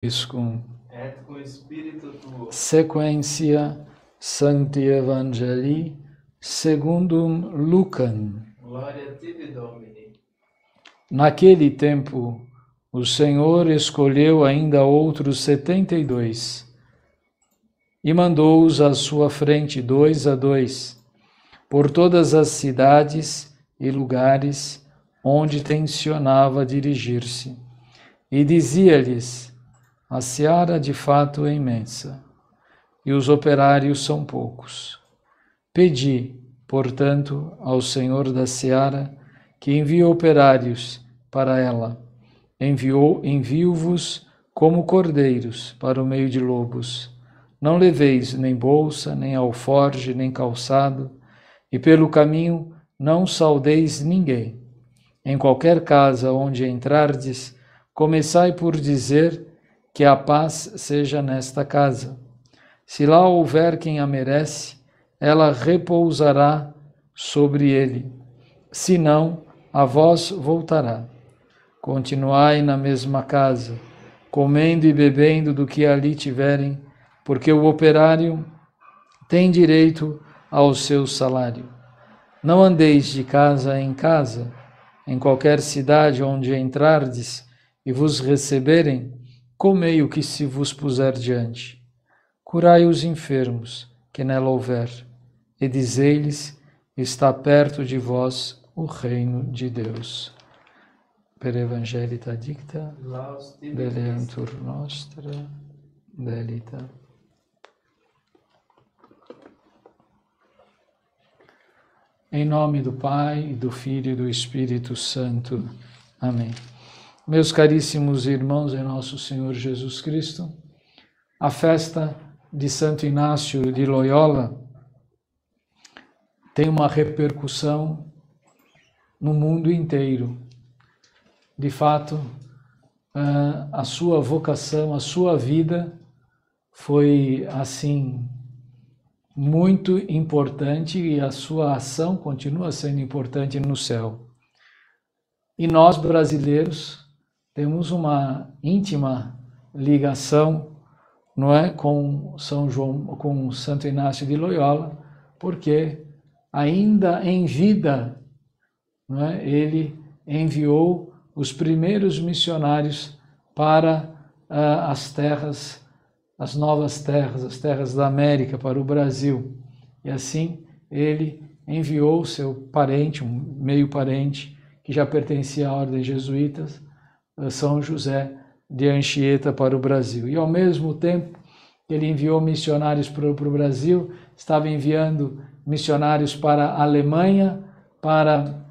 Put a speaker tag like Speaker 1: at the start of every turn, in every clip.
Speaker 1: Iscum.
Speaker 2: Et cum spiritu tuo.
Speaker 1: Sequência Sancti Evangelii secundum Lucam.
Speaker 2: Glória a ti, Domini.
Speaker 1: Naquele tempo, o Senhor escolheu ainda outros 72 e mandou-os à sua frente, 2 a 2, por todas as cidades e lugares onde tencionava dirigir-se. E dizia-lhes: a seara de fato é imensa, e os operários são poucos. Pedi, portanto, ao Senhor da seara que envie operários para ela. Envio-vos como cordeiros para o meio de lobos. Não leveis nem bolsa, nem alforge, nem calçado, e pelo caminho não saudeis ninguém. Em qualquer casa onde entrardes, começai por dizer que a paz seja nesta casa. Se lá houver quem a merece, ela repousará sobre ele. Se não, a vós voltará. Continuai na mesma casa, comendo e bebendo do que ali tiverem, porque o operário tem direito ao seu salário. Não andeis de casa em casa. Em qualquer cidade onde entrardes e vos receberem, comei o que se vos puser diante. Curai os enfermos que nela houver, e dizei-lhes: está perto de vós o reino de Deus. Per evangelita dicta, deleantur nostra, delita. Em nome do Pai, do Filho e do Espírito Santo. Amém. Meus caríssimos irmãos em nosso Senhor Jesus Cristo, a festa de Santo Inácio de Loyola tem uma repercussão no mundo inteiro. De fato, a sua vocação, a sua vida foi assim muito importante e a sua ação continua sendo importante no céu. E nós brasileiros temos uma íntima ligação, não é, com São João, com Santo Inácio de Loyola, porque ainda em vida, não é, ele enviou os primeiros missionários para as terras, as novas terras, as terras da América, para o Brasil. E assim ele enviou seu parente, um meio parente, que já pertencia à ordem jesuítas, São José de Anchieta, para o Brasil. E ao mesmo tempo que ele enviou missionários para o Brasil, estava enviando missionários para a Alemanha, para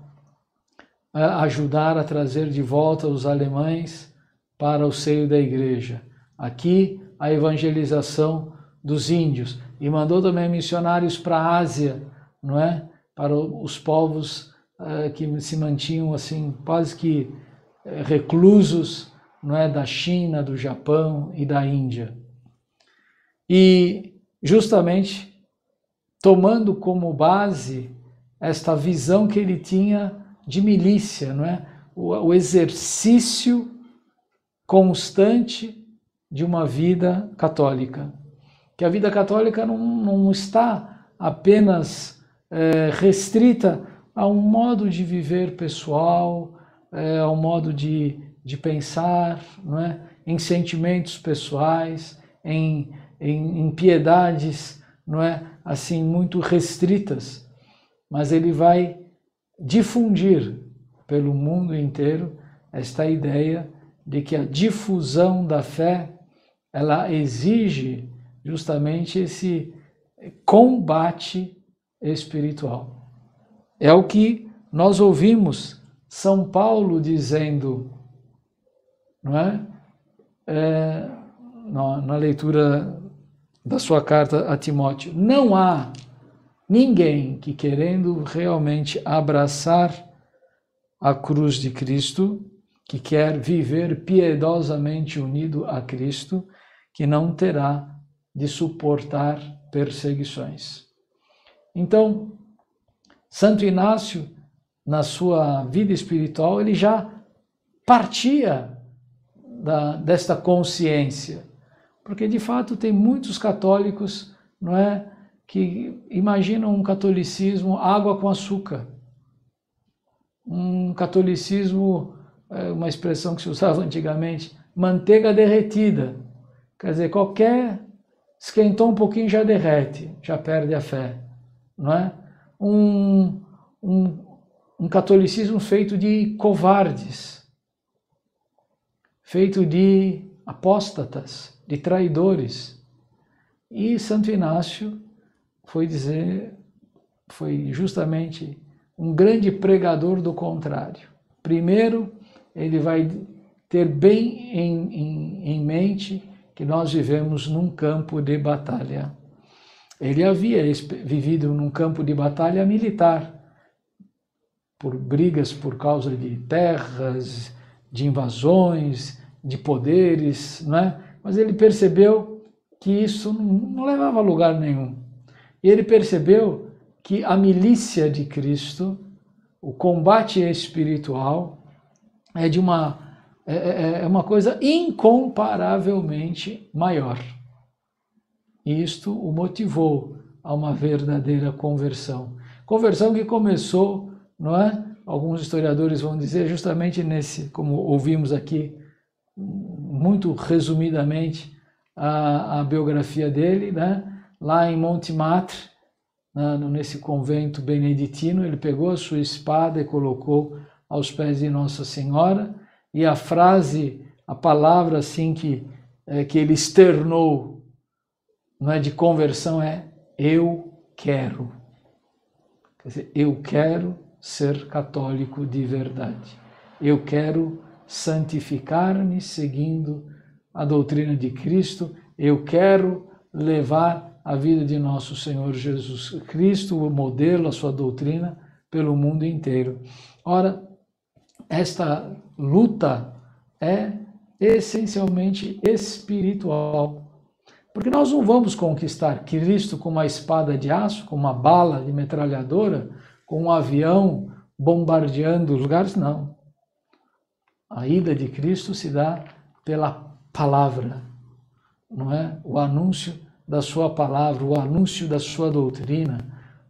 Speaker 1: ajudar a trazer de volta os alemães para o seio da igreja. Aqui, a evangelização dos índios. E mandou também missionários para a Ásia, não é? Para os povos que se mantinham assim, quase que reclusos, não é? Da China, do Japão e da Índia. E justamente tomando como base esta visão que ele tinha de milícia, não é? O exercício constante de uma vida católica. Que a vida católica não está apenas restrita a um modo de viver pessoal, a um modo de pensar, não é? Em sentimentos pessoais, em piedades, não é? Assim, muito restritas, mas ele vai difundir pelo mundo inteiro esta ideia de que a difusão da fé, ela exige justamente esse combate espiritual. É o que nós ouvimos São Paulo dizendo, não é? Na leitura da sua carta a Timóteo, não há ninguém que, querendo realmente abraçar a cruz de Cristo, que quer viver piedosamente unido a Cristo, que não terá de suportar perseguições. Então, Santo Inácio, na sua vida espiritual, ele já partia desta consciência. Porque, de fato, tem muitos católicos, não é, que imaginam um catolicismo água com açúcar. Um catolicismo, uma expressão que se usava antigamente, manteiga derretida. Quer dizer, esquentou um pouquinho já derrete, já perde a fé. Não é? Um catolicismo feito de covardes, feito de apóstatas, de traidores. E Santo Inácio foi justamente um grande pregador do contrário. Primeiro, ele vai ter bem em mente que nós vivemos num campo de batalha. Ele havia vivido num campo de batalha militar, por brigas por causa de terras, de invasões, de poderes, não é? Mas ele percebeu que isso não levava a lugar nenhum. E ele percebeu que a milícia de Cristo, o combate espiritual, é uma coisa incomparavelmente maior. E isto o motivou a uma verdadeira conversão. Conversão que começou, não é? Alguns historiadores vão dizer justamente nesse, como ouvimos aqui, muito resumidamente, a biografia dele, né? Lá em Montmartre, nesse convento beneditino, ele pegou a sua espada e colocou aos pés de Nossa Senhora, e a frase, a palavra assim que ele externou, não é, de conversão é: eu quero. Quer dizer, eu quero ser católico de verdade. Eu quero santificar-me seguindo a doutrina de Cristo. Eu quero levar a vida de nosso Senhor Jesus Cristo, o modelo, a sua doutrina, pelo mundo inteiro. Ora, esta luta é essencialmente espiritual. Porque nós não vamos conquistar Cristo com uma espada de aço, com uma bala de metralhadora, com um avião bombardeando os lugares, não. A ida de Cristo se dá pela palavra, não é? O anúncio da sua palavra, o anúncio da sua doutrina,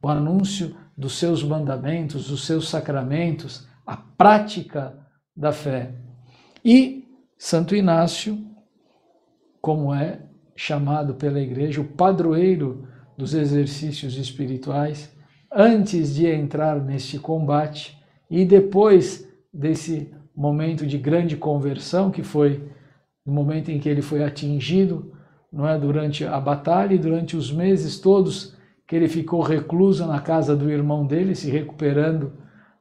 Speaker 1: o anúncio dos seus mandamentos, dos seus sacramentos, a prática da fé. E Santo Inácio, como é chamado pela Igreja, o padroeiro dos exercícios espirituais, antes de entrar neste combate e depois desse momento de grande conversão, que foi o momento em que ele foi atingido, não é, durante a batalha e durante os meses todos que ele ficou recluso na casa do irmão dele, se recuperando,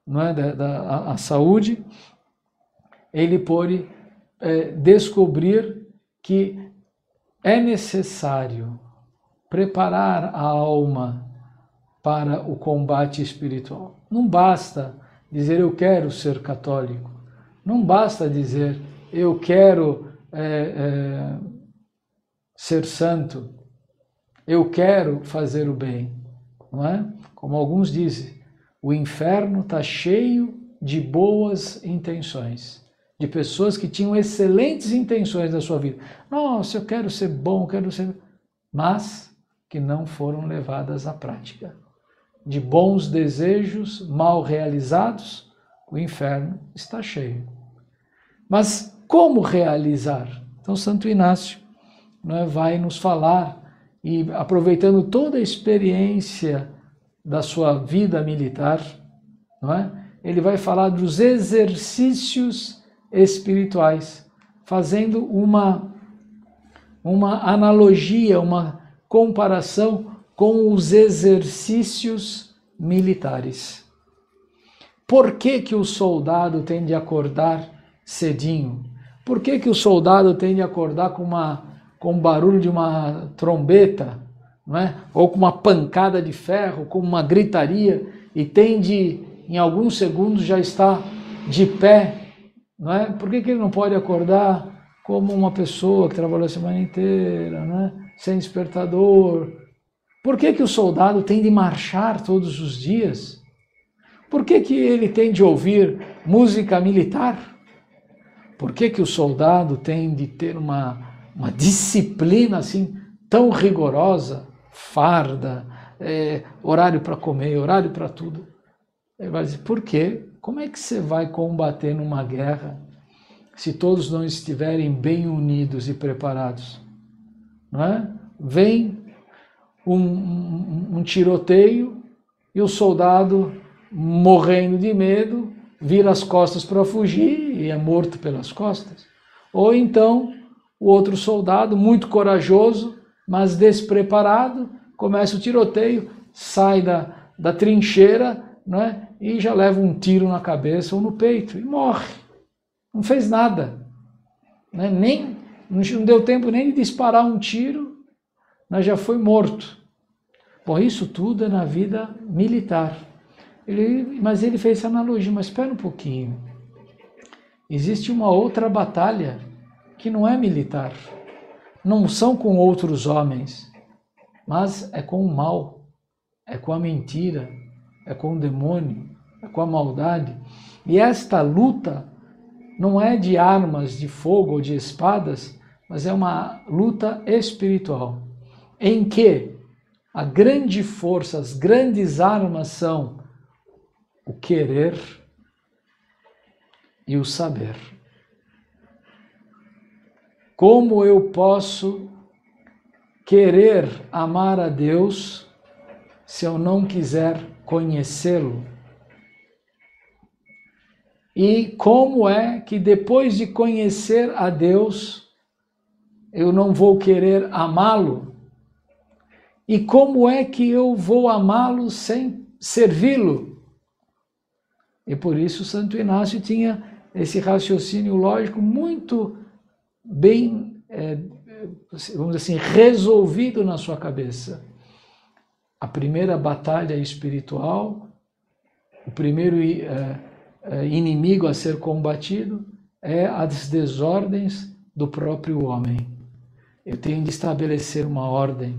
Speaker 1: não é, da saúde, ele pôde descobrir que é necessário preparar a alma para o combate espiritual. Não basta dizer eu quero ser católico, não basta dizer eu quero ser santo, eu quero fazer o bem, não é? Como alguns dizem, o inferno está cheio de boas intenções, de pessoas que tinham excelentes intenções na sua vida. Nossa, eu quero ser bom, mas que não foram levadas à prática. De bons desejos mal realizados, o inferno está cheio. Mas como realizar? Então Santo Inácio, não é, vai nos falar, e aproveitando toda a experiência da sua vida militar, não é? Ele vai falar dos exercícios espirituais, fazendo uma analogia, uma comparação com os exercícios militares. Por que o soldado tem de acordar cedinho? Por que o soldado tem de acordar com o barulho de uma trombeta, não é? Ou com uma pancada de ferro, com uma gritaria, e tem de, em alguns segundos, já estar de pé? Não é? Por que ele não pode acordar como uma pessoa que trabalhou a semana inteira, não é? Sem despertador? Por que o soldado tem de marchar todos os dias? Por que ele tem de ouvir música militar? Por que que o soldado tem de ter uma disciplina assim tão rigorosa, farda, horário para comer, horário para tudo? Ele vai dizer, por quê? Como é que você vai combater numa guerra se todos não estiverem bem unidos e preparados? Não é? Vem um tiroteio e o soldado, morrendo de medo, vira as costas para fugir e é morto pelas costas. Ou então, o outro soldado, muito corajoso, mas despreparado, começa o tiroteio, sai da trincheira, né, e já leva um tiro na cabeça ou no peito e morre. Não fez nada. Né? Não deu tempo nem de disparar um tiro, mas já foi morto. Bom, isso tudo é na vida militar. Mas ele fez essa analogia, mas espera um pouquinho. Existe uma outra batalha que não é militar. Não são com outros homens, mas é com o mal, é com a mentira, é com o demônio, é com a maldade. E esta luta não é de armas de fogo ou de espadas, mas é uma luta espiritual, em que a grande força, as grandes armas são o querer e o saber. Como eu posso querer amar a Deus se eu não quiser conhecê-lo? E como é que depois de conhecer a Deus, eu não vou querer amá-lo? E como é que eu vou amá-lo sem servi-lo? E por isso Santo Inácio tinha esse raciocínio lógico muito bem, vamos dizer assim, resolvido na sua cabeça. A primeira batalha espiritual, o primeiro inimigo a ser combatido é as desordens do próprio homem. Eu tenho de estabelecer uma ordem.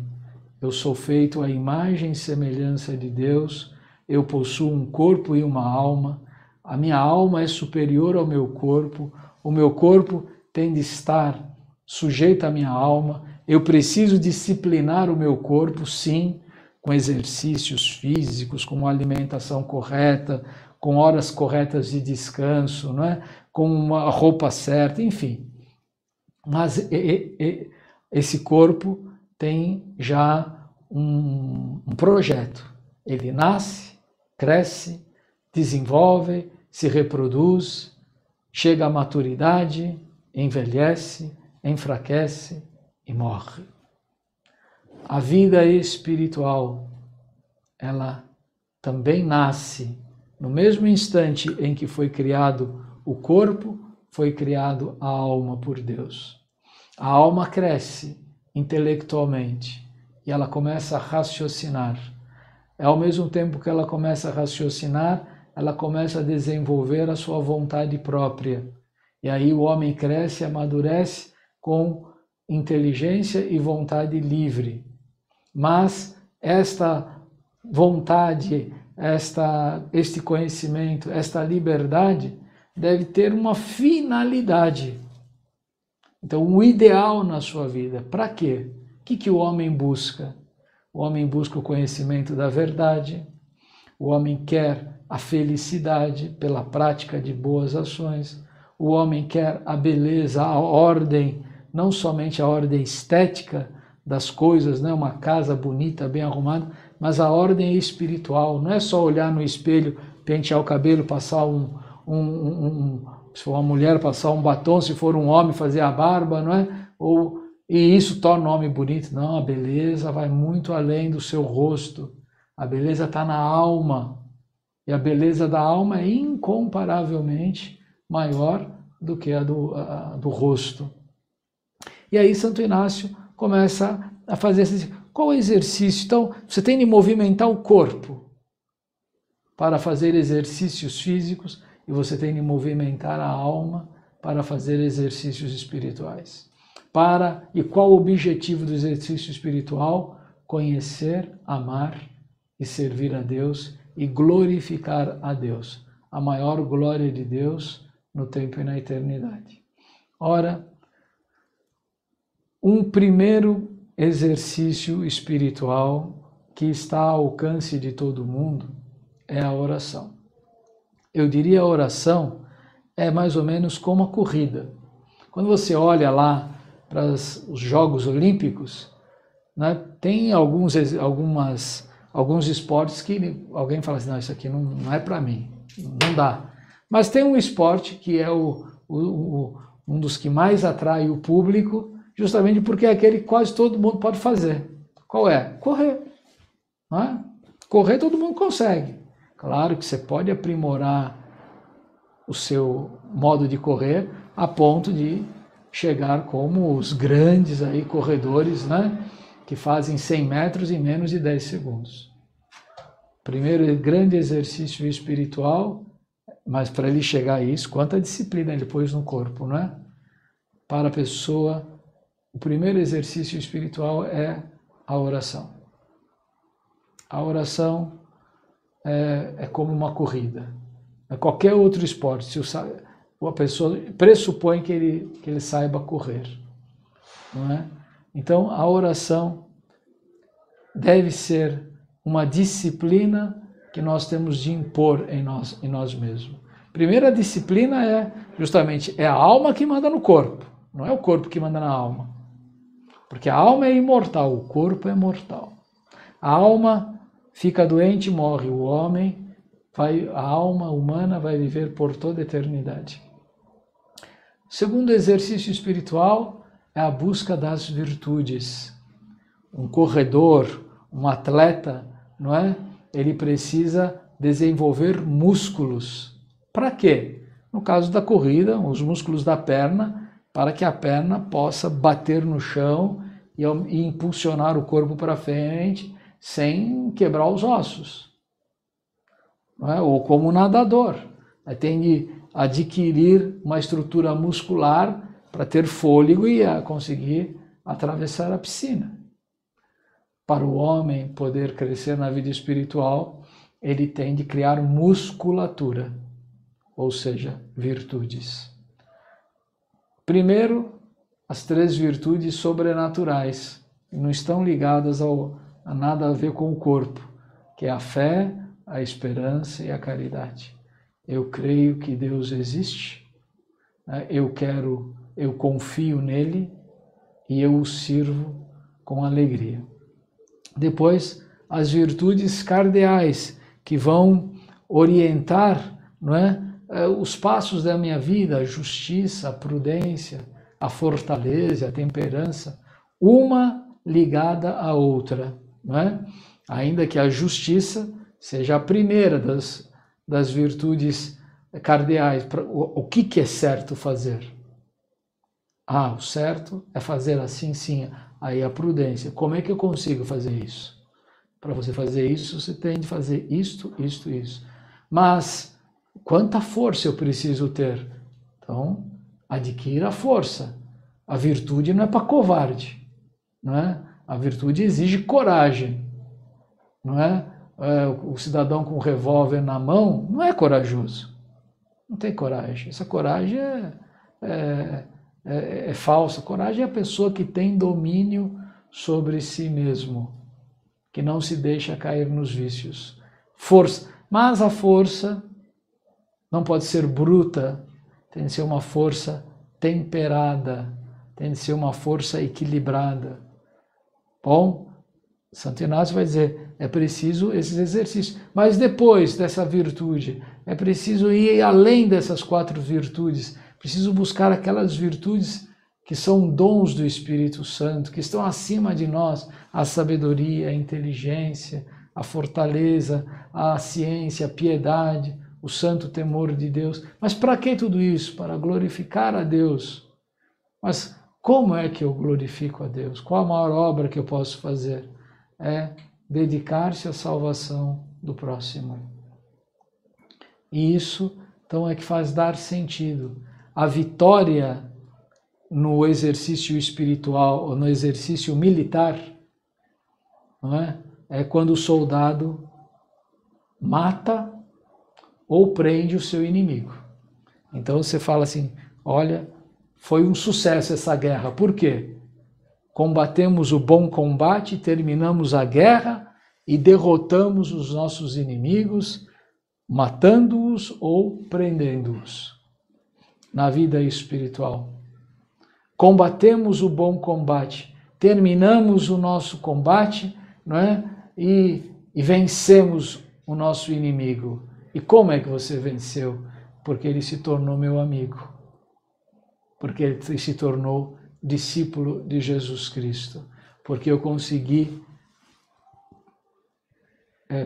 Speaker 1: Eu sou feito à imagem e semelhança de Deus, eu possuo um corpo e uma alma, a minha alma é superior ao meu corpo, o meu corpo tem de estar sujeito à minha alma, eu preciso disciplinar o meu corpo, sim, com exercícios físicos, com uma alimentação correta, com horas corretas de descanso, não é? Com uma roupa certa, enfim. Mas esse corpo tem já um projeto. Ele nasce, cresce, desenvolve, se reproduz, chega à maturidade, envelhece, enfraquece e morre. A vida espiritual, ela também nasce no mesmo instante em que foi criado o corpo, foi criado a alma por Deus. A alma cresce intelectualmente e ela começa a raciocinar. Ao mesmo tempo que ela começa a raciocinar, ela começa a desenvolver a sua vontade própria. E aí o homem cresce e amadurece com inteligência e vontade livre. Mas esta vontade, este conhecimento, esta liberdade deve ter uma finalidade. Então, um ideal na sua vida. Para quê? O que o homem busca? O homem busca o conhecimento da verdade, o homem quer a felicidade pela prática de boas ações, o homem quer a beleza, a ordem, não somente a ordem estética das coisas, né? Uma casa bonita, bem arrumada, mas a ordem espiritual. Não é só olhar no espelho, pentear o cabelo, passar se for uma mulher, passar um batom, se for um homem, fazer a barba, não é? E isso torna o homem bonito. Não, a beleza vai muito além do seu rosto. A beleza está na alma. E a beleza da alma é incomparavelmente maior do que a do rosto. E aí Santo Inácio começa a fazer esse... Qual exercício? Então, você tem de movimentar o corpo para fazer exercícios físicos e você tem de movimentar a alma para fazer exercícios espirituais. E qual o objetivo do exercício espiritual? Conhecer, amar e servir a Deus e glorificar a Deus. A maior glória de Deus no tempo e na eternidade. Ora, um primeiro exercício espiritual que está ao alcance de todo mundo é a oração. Eu diria a oração é mais ou menos como a corrida. Quando você olha lá para os Jogos Olímpicos, né, tem alguns esportes que alguém fala assim, não, isso aqui não é para mim, não dá. Mas tem um esporte que é um dos que mais atrai o público, justamente porque é aquele que quase todo mundo pode fazer. Qual é? Correr. Não é? Correr todo mundo consegue. Claro que você pode aprimorar o seu modo de correr a ponto de chegar como os grandes aí corredores, né, que fazem 100 metros em menos de 10 segundos. Primeiro grande exercício espiritual, mas para ele chegar a isso, quanta disciplina ele pôs no corpo, né? Para a pessoa, o primeiro exercício espiritual é a oração. A oração é como uma corrida. É qualquer outro esporte, se a pessoa pressupõe que ele saiba correr, não é? Então, a oração deve ser uma disciplina que nós temos de impor em nós mesmos. Primeira disciplina é justamente a alma que manda no corpo, não é o corpo que manda na alma. Porque a alma é imortal, o corpo é mortal. A alma fica doente e morre, o homem a alma humana vai viver por toda a eternidade. O segundo exercício espiritual é a busca das virtudes. Um corredor, um atleta, não é? Ele precisa desenvolver músculos. Para quê? No caso da corrida, os músculos da perna, para que a perna possa bater no chão e impulsionar o corpo para frente sem quebrar os ossos. Não é? Ou como nadador, tem de adquirir uma estrutura muscular para ter fôlego e conseguir atravessar a piscina. Para o homem poder crescer na vida espiritual, ele tem de criar musculatura, ou seja, virtudes. Primeiro, as 3 virtudes sobrenaturais, que não estão ligadas a nada a ver com o corpo, que é a fé, a esperança e a caridade. Eu creio que Deus existe, eu confio nele e eu o sirvo com alegria. Depois, as virtudes cardeais, que vão orientar, não é, os passos da minha vida, a justiça, a prudência, a fortaleza, a temperança, uma ligada à outra, não é? Ainda que a justiça seja a primeira das virtudes cardeais. O que é certo fazer? O certo é fazer assim, sim. Aí a prudência. Como é que eu consigo fazer isso? Para você fazer isso, você tem de fazer isto. Mas quanta força eu preciso ter? Então, adquira a força. A virtude não é para covarde, não é? A virtude exige coragem, não é? O cidadão com um revólver na mão não é corajoso. Não tem coragem. Essa coragem é falsa. Coragem é a pessoa que tem domínio sobre si mesmo, que não se deixa cair nos vícios. Força. Mas a força não pode ser bruta, tem de ser uma força temperada, tem de ser uma força equilibrada. Bom, Santo Inácio vai dizer, é preciso esses exercícios. Mas depois dessa virtude, é preciso ir além dessas 4 virtudes, preciso buscar aquelas virtudes que são dons do Espírito Santo, que estão acima de nós, a sabedoria, a inteligência, a fortaleza, a ciência, a piedade, o santo temor de Deus. Mas para que tudo isso? Para glorificar a Deus. Mas como é que eu glorifico a Deus? Qual a maior obra que eu posso fazer? É dedicar-se à salvação do próximo. E isso, então, é que faz dar sentido. A vitória no exercício espiritual ou no exercício militar, não é? É quando o soldado mata ou prende o seu inimigo. Então você fala assim, olha, foi um sucesso essa guerra. Por quê? Combatemos o bom combate, terminamos a guerra e derrotamos os nossos inimigos, matando-os ou prendendo-os. Na vida espiritual, combatemos o bom combate, terminamos o nosso combate, não é? E vencemos o nosso inimigo. E como é que você venceu? Porque ele se tornou meu amigo. Porque ele se tornou discípulo de Jesus Cristo. Porque eu consegui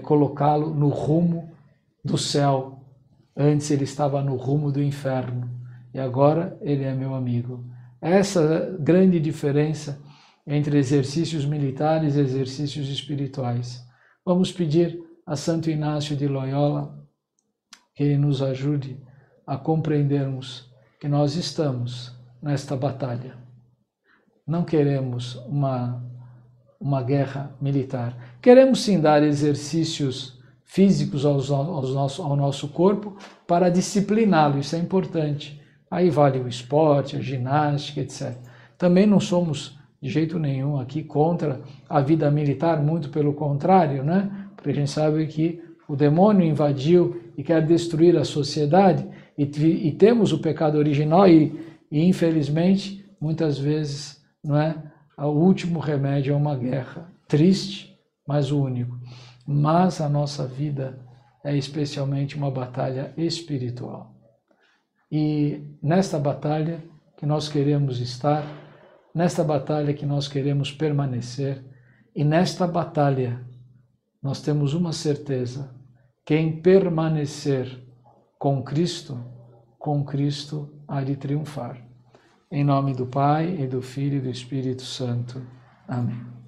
Speaker 1: colocá-lo no rumo do céu. Antes ele estava no rumo do inferno. E agora ele é meu amigo. Essa grande diferença entre exercícios militares e exercícios espirituais. Vamos pedir a Santo Inácio de Loyola que ele nos ajude a compreendermos que nós estamos nesta batalha. Não queremos uma guerra militar. Queremos sim dar exercícios físicos ao nosso corpo para discipliná-lo, isso é importante. Aí vale o esporte, a ginástica, etc. Também não somos de jeito nenhum aqui contra a vida militar, muito pelo contrário, né? Porque a gente sabe que o demônio invadiu e quer destruir a sociedade e temos o pecado original e infelizmente, muitas vezes, não é? O último remédio é uma guerra. Triste, mas o único. Mas a nossa vida é especialmente uma batalha espiritual. E nesta batalha que nós queremos estar, nesta batalha que nós queremos permanecer, e nesta batalha nós temos uma certeza: quem permanecer com Cristo há de triunfar. Em nome do Pai, e do Filho e do Espírito Santo. Amém.